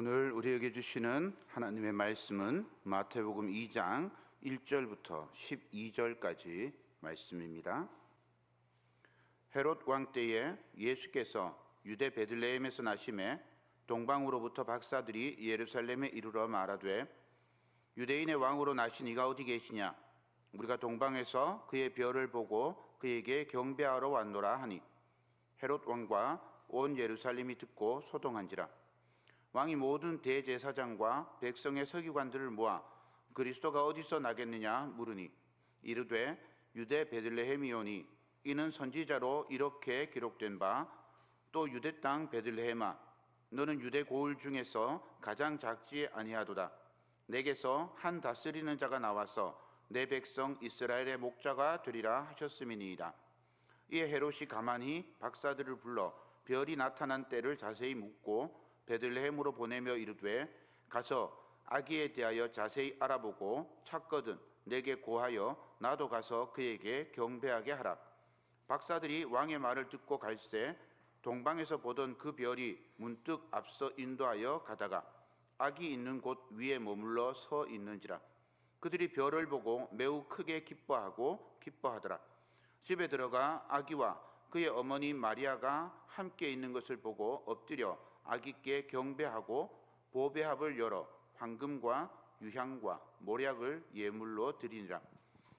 오늘 우리에게 주시는 하나님의 말씀은 마태복음 2장 1절부터 12절까지 말씀입니다. 헤롯 왕 때에 예수께서 유대 베들레헴에서 나심에 동방으로부터 박사들이 예루살렘에 이르러 말하되 유대인의 왕으로 나신 이가 어디 계시냐? 우리가 동방에서 그의 별을 보고 그에게 경배하러 왔노라 하니 헤롯 왕과 온 예루살렘이 듣고 소동한지라. 왕이 모든 대제사장과 백성의 서기관들을 모아 그리스도가 어디서 나겠느냐 물으니 이르되 유대 베들레헴이오니 이는 선지자로 이렇게 기록된 바 또 유대 땅 베들레헴아 너는 유대 고을 중에서 가장 작지 아니하도다. 내게서 한 다스리는 자가 나와서 내 백성 이스라엘의 목자가 되리라 하셨음이니이다. 이에 헤롯이 가만히 박사들을 불러 별이 나타난 때를 자세히 묻고 베들레헴으로 보내며 이르되 가서 아기에 대하여 자세히 알아보고 찾거든 내게 고하여 나도 가서 그에게 경배하게 하라. 박사들이 왕의 말을 듣고 갈새 동방에서 보던 그 별이 문득 앞서 인도하여 가다가 아기 있는 곳 위에 머물러 서 있는지라. 그들이 별을 보고 매우 크게 기뻐하더라. 집에 들어가 아기와 그의 어머니 마리아가 함께 있는 것을 보고 엎드려 아기께 경배하고 보배합을 열어 황금과 유향과 모략을 예물로 드리니라.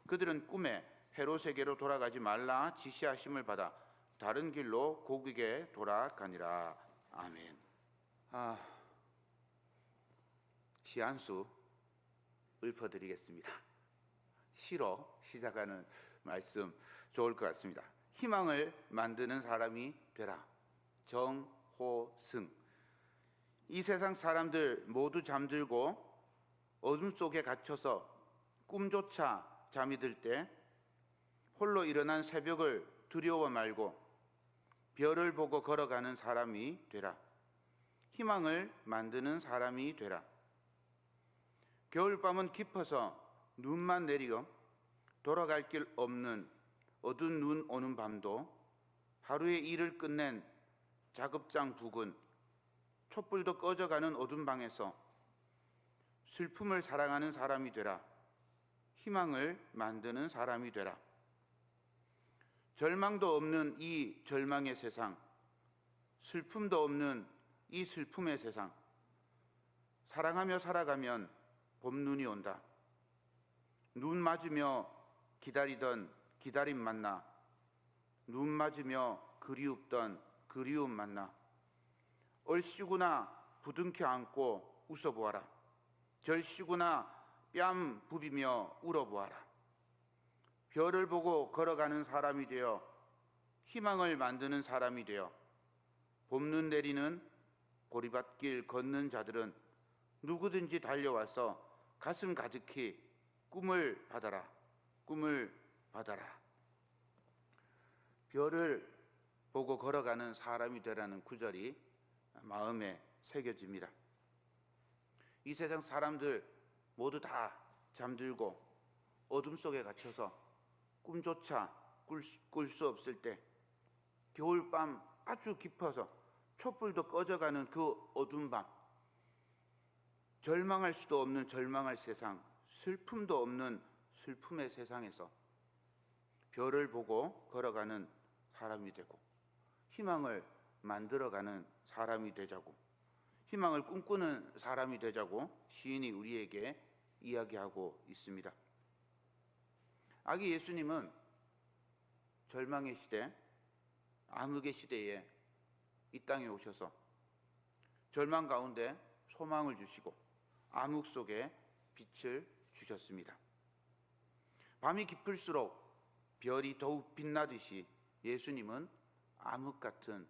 그들은 꿈에 헤롯에게로 돌아가지 말라 지시하심을 받아 다른 길로 고국에 돌아가니라. 아멘. 시 한 수 읊어드리겠습니다. 시로 시작하는 말씀 좋을 것 같습니다. 희망을 만드는 사람이 되라. 정호승. 이 세상 사람들 모두 잠들고 어둠 속에 갇혀서 꿈조차 잠이 들 때 홀로 일어난 새벽을 두려워 말고 별을 보고 걸어가는 사람이 되라. 희망을 만드는 사람이 되라. 겨울밤은 깊어서 눈만 내리고 돌아갈 길 없는 어두운 눈 오는 밤도 하루의 일을 끝낸 작업장 부근 촛불도 꺼져가는 어두운 방에서 슬픔을 사랑하는 사람이 되라. 희망을 만드는 사람이 되라. 절망도 없는 이 절망의 세상, 슬픔도 없는 이 슬픔의 세상, 사랑하며 살아가면 봄눈이 온다. 눈 맞으며 기다리던 기다림 만나, 눈 맞으며 그리웠던 그리움 만나, 얼씨구나 부둥켜 안고 웃어보아라. 절씨구나 뺨 부비며 울어보아라. 별을 보고 걸어가는 사람이 되어 희망을 만드는 사람이 되어 봄눈 내리는 보리밭길 걷는 자들은 누구든지 달려와서 가슴 가득히 꿈을 받아라. 꿈을 받아라. 별을 보고 걸어가는 사람이 되라는 구절이 마음에 새겨집니다. 이 세상 사람들 모두 다 잠들고 어둠 속에 갇혀서 꿈조차 꿀 수 없을 때 겨울밤 아주 깊어서 촛불도 꺼져가는 그 어두운 밤, 절망할 수도 없는 절망할 세상, 슬픔도 없는 슬픔의 세상에서 별을 보고 걸어가는 사람이 되고 희망을 만들어가는 사람이 되자고, 희망을 꿈꾸는 사람이 되자고 시인이 우리에게 이야기하고 있습니다. 아기 예수님은 절망의 시대, 암흑의 시대에 이 땅에 오셔서 절망 가운데 소망을 주시고 암흑 속에 빛을 주셨습니다. 밤이 깊을수록 별이 더욱 빛나듯이 예수님은 암흑 같은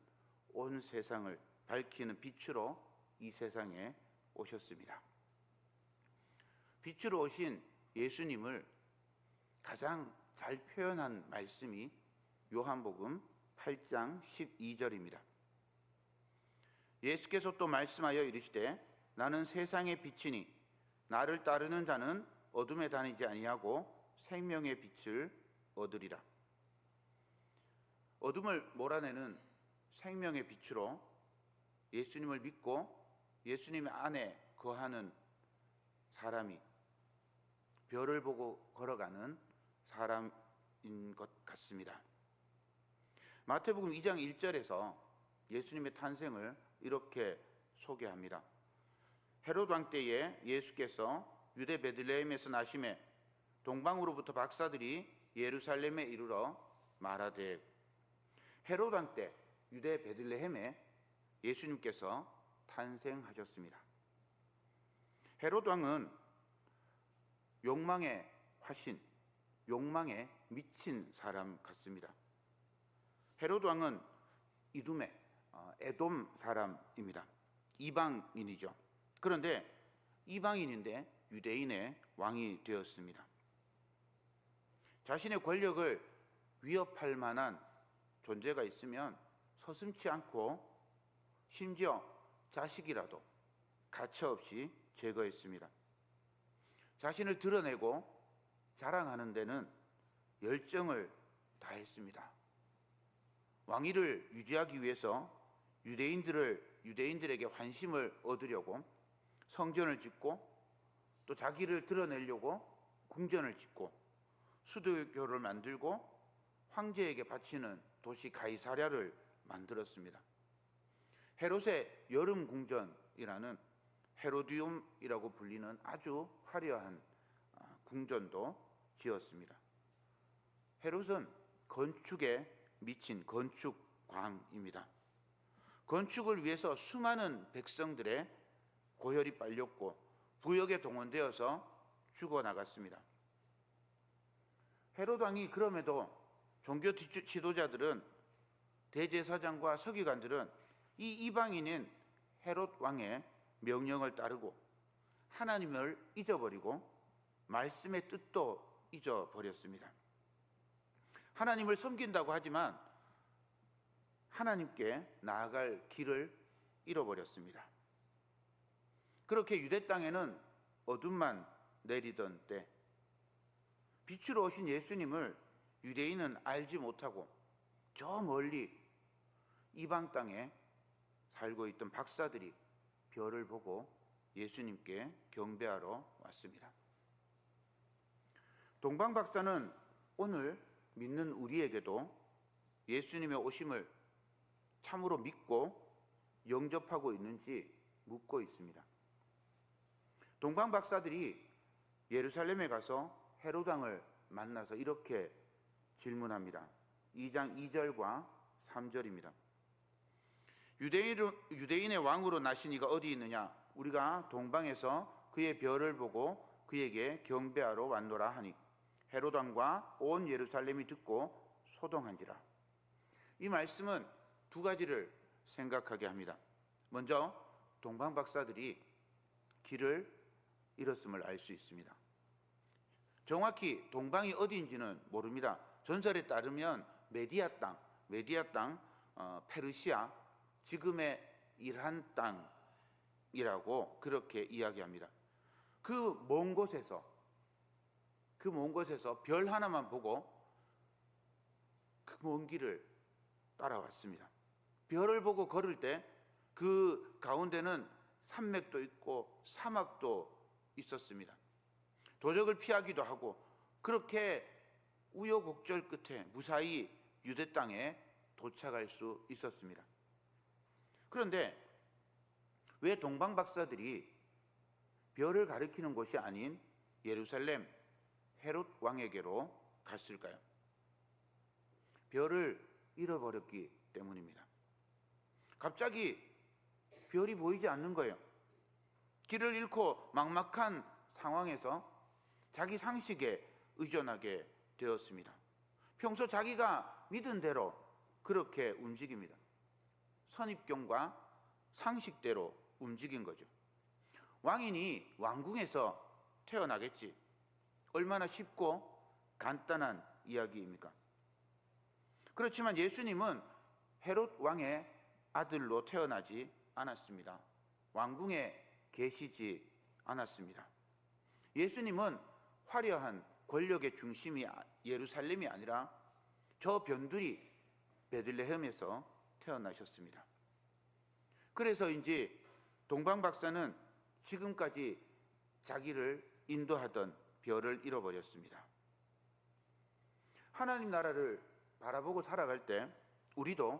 온 세상을 밝히는 빛으로 이 세상에 오셨습니다. 빛으로 오신 예수님을 가장 잘 표현한 말씀이 요한복음 8장 12절입니다. 예수께서 또 말씀하여 이르시되 나는 세상의 빛이니 나를 따르는 자는 어둠에 다니지 아니하고 생명의 빛을 얻으리라. 어둠을 몰아내는 생명의 빛으로 예수님을 믿고 예수님의 안에 거하는 사람이 별을 보고 걸어가는 사람인 것 같습니다. 마태복음 2장 1절에서 예수님의 탄생을 이렇게 소개합니다. 헤롯 왕 때에 예수께서 유대 베들레헴에서 나심에 동방으로부터 박사들이 예루살렘에 이르러 말하되. 헤롯 왕 때 유대 베들레헴에 예수님께서 탄생하셨습니다. 헤롯 왕은 욕망의 화신, 욕망에 미친 사람 같습니다. 헤롯 왕은 이두메, 에돔 사람입니다. 이방인이죠. 그런데 이방인인데 유대인의 왕이 되었습니다. 자신의 권력을 위협할 만한 존재가 있으면 서슴지 않고 심지어 자식이라도 가차없이 제거했습니다. 자신을 드러내고 자랑하는 데는 열정을 다했습니다. 왕위를 유지하기 위해서 유대인들에게 환심을 얻으려고 성전을 짓고 또 자기를 드러내려고 궁전을 짓고 수도교를 만들고 황제에게 바치는 도시 가이사랴를 만들었습니다. 헤롯의 여름 궁전이라는 헤로디움이라고 불리는 아주 화려한 궁전도 지었습니다. 헤롯은 건축에 미친 건축광입니다. 건축을 위해서 수많은 백성들의 고혈이 빨렸고 부역에 동원되어서 죽어나갔습니다. 헤롯 왕이 그럼에도 종교 지도자들은 대제사장과 서기관들은 이 이방인인 헤롯 왕의 명령을 따르고 하나님을 잊어버리고 말씀의 뜻도 잊어버렸습니다. 하나님을 섬긴다고 하지만 하나님께 나아갈 길을 잃어버렸습니다. 그렇게 유대 땅에는 어둠만 내리던 때 빛으로 오신 예수님을 유대인은 알지 못하고 저 멀리 이방 땅에 살고 있던 박사들이 별을 보고 예수님께 경배하러 왔습니다. 동방 박사는 오늘 믿는 우리에게도 예수님의 오심을 참으로 믿고 영접하고 있는지 묻고 있습니다. 동방 박사들이 예루살렘에 가서 헤롯 왕을 만나서 이렇게 질문합니다. 2장 2절과 3절입니다. 유대인의 왕으로 나신 이가 어디 있느냐? 우리가 동방에서 그의 별을 보고 그에게 경배하러 왔노라 하니 헤롯 왕과 온 예루살렘이 듣고 소동한지라. 이 말씀은 두 가지를 생각하게 합니다. 먼저 동방 박사들이 길을 잃었음을 알 수 있습니다. 정확히 동방이 어디인지는 모릅니다. 전설에 따르면 메디아 땅, 페르시아, 지금의 이란 땅이라고 그렇게 이야기합니다. 그 먼 곳에서 별 하나만 보고 그 먼 길을 따라왔습니다. 별을 보고 걸을 때 그 가운데는 산맥도 있고 사막도 있었습니다. 도적을 피하기도 하고 그렇게 우여곡절 끝에 무사히 유대 땅에 도착할 수 있었습니다. 그런데 왜 동방 박사들이 별을 가리키는 곳이 아닌 예루살렘 헤롯 왕에게로 갔을까요? 별을 잃어버렸기 때문입니다. 갑자기 별이 보이지 않는 거예요. 길을 잃고 막막한 상황에서 자기 상식에 의존하게 되었습니다. 평소 자기가 믿은 대로 그렇게 움직입니다. 선입견과 상식대로 움직인 거죠. 왕인이 왕궁에서 태어나겠지. 얼마나 쉽고 간단한 이야기입니까? 그렇지만 예수님은 헤롯 왕의 아들로 태어나지 않았습니다. 왕궁에 계시지 않았습니다. 예수님은 화려한 권력의 중심이 예루살렘이 아니라 저 변두리 베들레헴에서 태어나셨습니다. 그래서인지 동방 박사는 지금까지 자기를 인도하던 별을 잃어버렸습니다. 하나님 나라를 바라보고 살아갈 때 우리도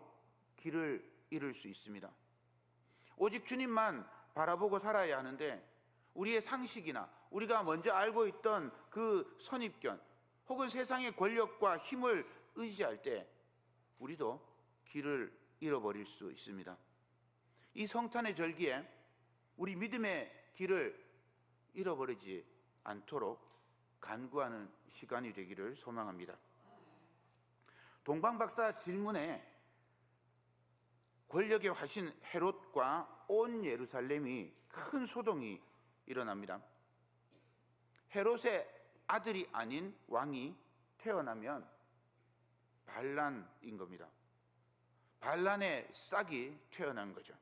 길을 잃을 수 있습니다. 오직 주님만 바라보고 살아야 하는데 우리의 상식이나 우리가 먼저 알고 있던 그 선입견 혹은 세상의 권력과 힘을 의지할 때 우리도 길을 잃어버릴 수 있습니다. 이 성탄의 절기에 우리 믿음의 길을 잃어버리지 않도록 간구하는 시간이 되기를 소망합니다. 동방박사 질문에 권력의 화신 헤롯과 온 예루살렘이 큰 소동이 일어납니다. 헤롯의 아들이 아닌 왕이 태어나면 반란인 겁니다. 반란의 싹이 태어난 거죠.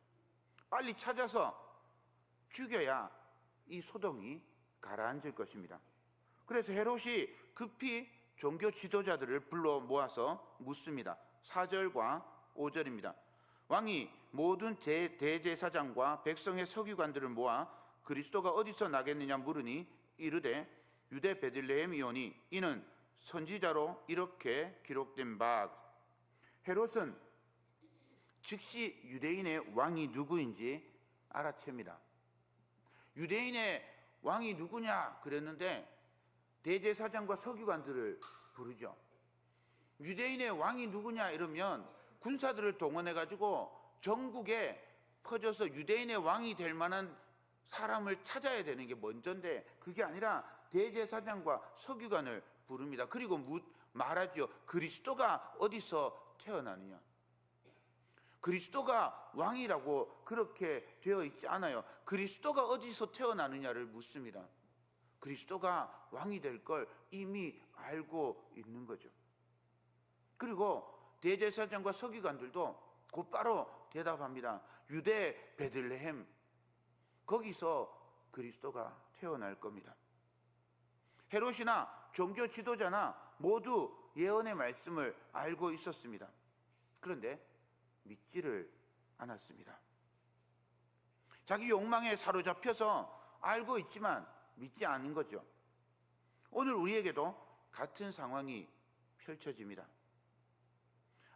빨리 찾아서 죽여야 이 소동이 가라앉을 것입니다. 그래서 헤롯이 급히 종교 지도자들을 불러 모아서 묻습니다. 4절과 5절입니다. 왕이 모든 대제사장과 백성의 서기관들을 모아 그리스도가 어디서 나겠느냐 물으니 이르되 유대 베들레헴이오니 이는 선지자로 이렇게 기록된 바. 헤롯은 즉시 유대인의 왕이 누구인지 알아챕니다. 유대인의 왕이 누구냐 그랬는데 대제사장과 서기관들을 부르죠. 유대인의 왕이 누구냐 이러면 군사들을 동원해가지고 전국에 퍼져서 유대인의 왕이 될 만한 사람을 찾아야 되는 게 먼저인데 그게 아니라 대제사장과 서기관을 부릅니다. 그리고 말하죠. 그리스도가 어디서 태어나느냐. 그리스도가 왕이라고 그렇게 되어 있지 않아요. 그리스도가 어디서 태어나느냐를 묻습니다. 그리스도가 왕이 될 걸 이미 알고 있는 거죠. 그리고 대제사장과 서기관들도 곧바로 대답합니다. 유대 베들레헴, 거기서 그리스도가 태어날 겁니다. 헤롯이나 종교 지도자나 모두 예언의 말씀을 알고 있었습니다. 그런데 믿지를 않았습니다. 자기 욕망에 사로잡혀서 알고 있지만 믿지 않은 거죠. 오늘 우리에게도 같은 상황이 펼쳐집니다.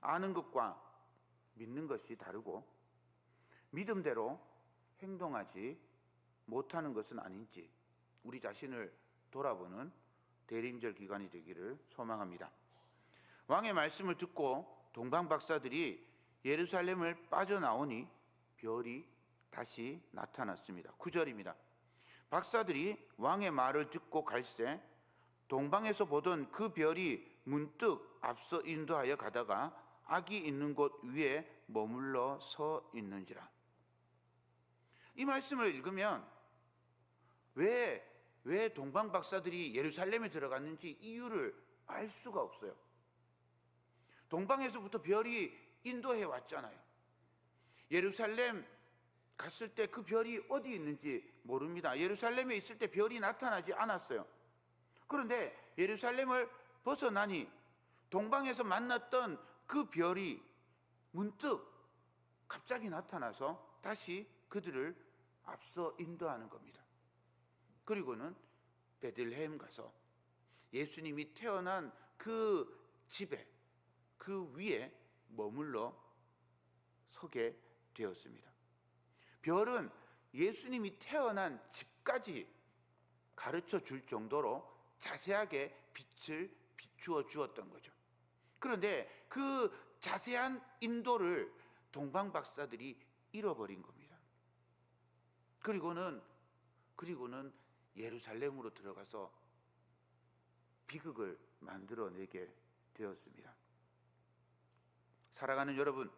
아는 것과 믿는 것이 다르고 믿음대로 행동하지 못하는 것은 아닌지 우리 자신을 돌아보는 대림절 기간이 되기를 소망합니다. 왕의 말씀을 듣고 동방 박사들이 예루살렘을 빠져나오니 별이 다시 나타났습니다. 9절입니다. 박사들이 왕의 말을 듣고 갈새 동방에서 보던 그 별이 문득 앞서 인도하여 가다가 악이 있는 곳 위에 머물러 서 있는지라. 이 말씀을 읽으면 왜 동방 박사들이 예루살렘에 들어갔는지 이유를 알 수가 없어요. 동방에서부터 별이 인도해 왔잖아요. 예루살렘 갔을 때 그 별이 어디 있는지 모릅니다. 예루살렘에 있을 때 별이 나타나지 않았어요. 그런데 예루살렘을 벗어나니 동방에서 만났던 그 별이 문득 갑자기 나타나서 다시 그들을 앞서 인도하는 겁니다. 그리고는 베들레헴 가서 예수님이 태어난 그 집에 그 위에 머물러 서게 되었습니다. 별은 예수님이 태어난 집까지 가르쳐 줄 정도로 자세하게 빛을 비추어 주었던 거죠. 그런데 그 자세한 인도를 동방 박사들이 잃어버린 겁니다. 그리고는 예루살렘으로 들어가서 비극을 만들어내게 되었습니다. 살아가는 여러분,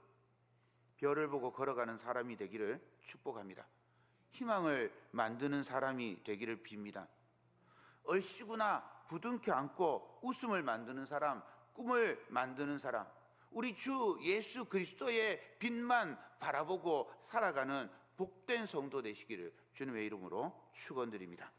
별을 보고 걸어가는 사람이 되기를 축복합니다. 희망을 만드는 사람이 되기를 빕니다. 얼씨구나 부둥켜 안고 웃음을 만드는 사람, 꿈을 만드는 사람, 우리 주 예수 그리스도의 빛만 바라보고 살아가는 복된 성도 되시기를 주님의 이름으로 축원드립니다.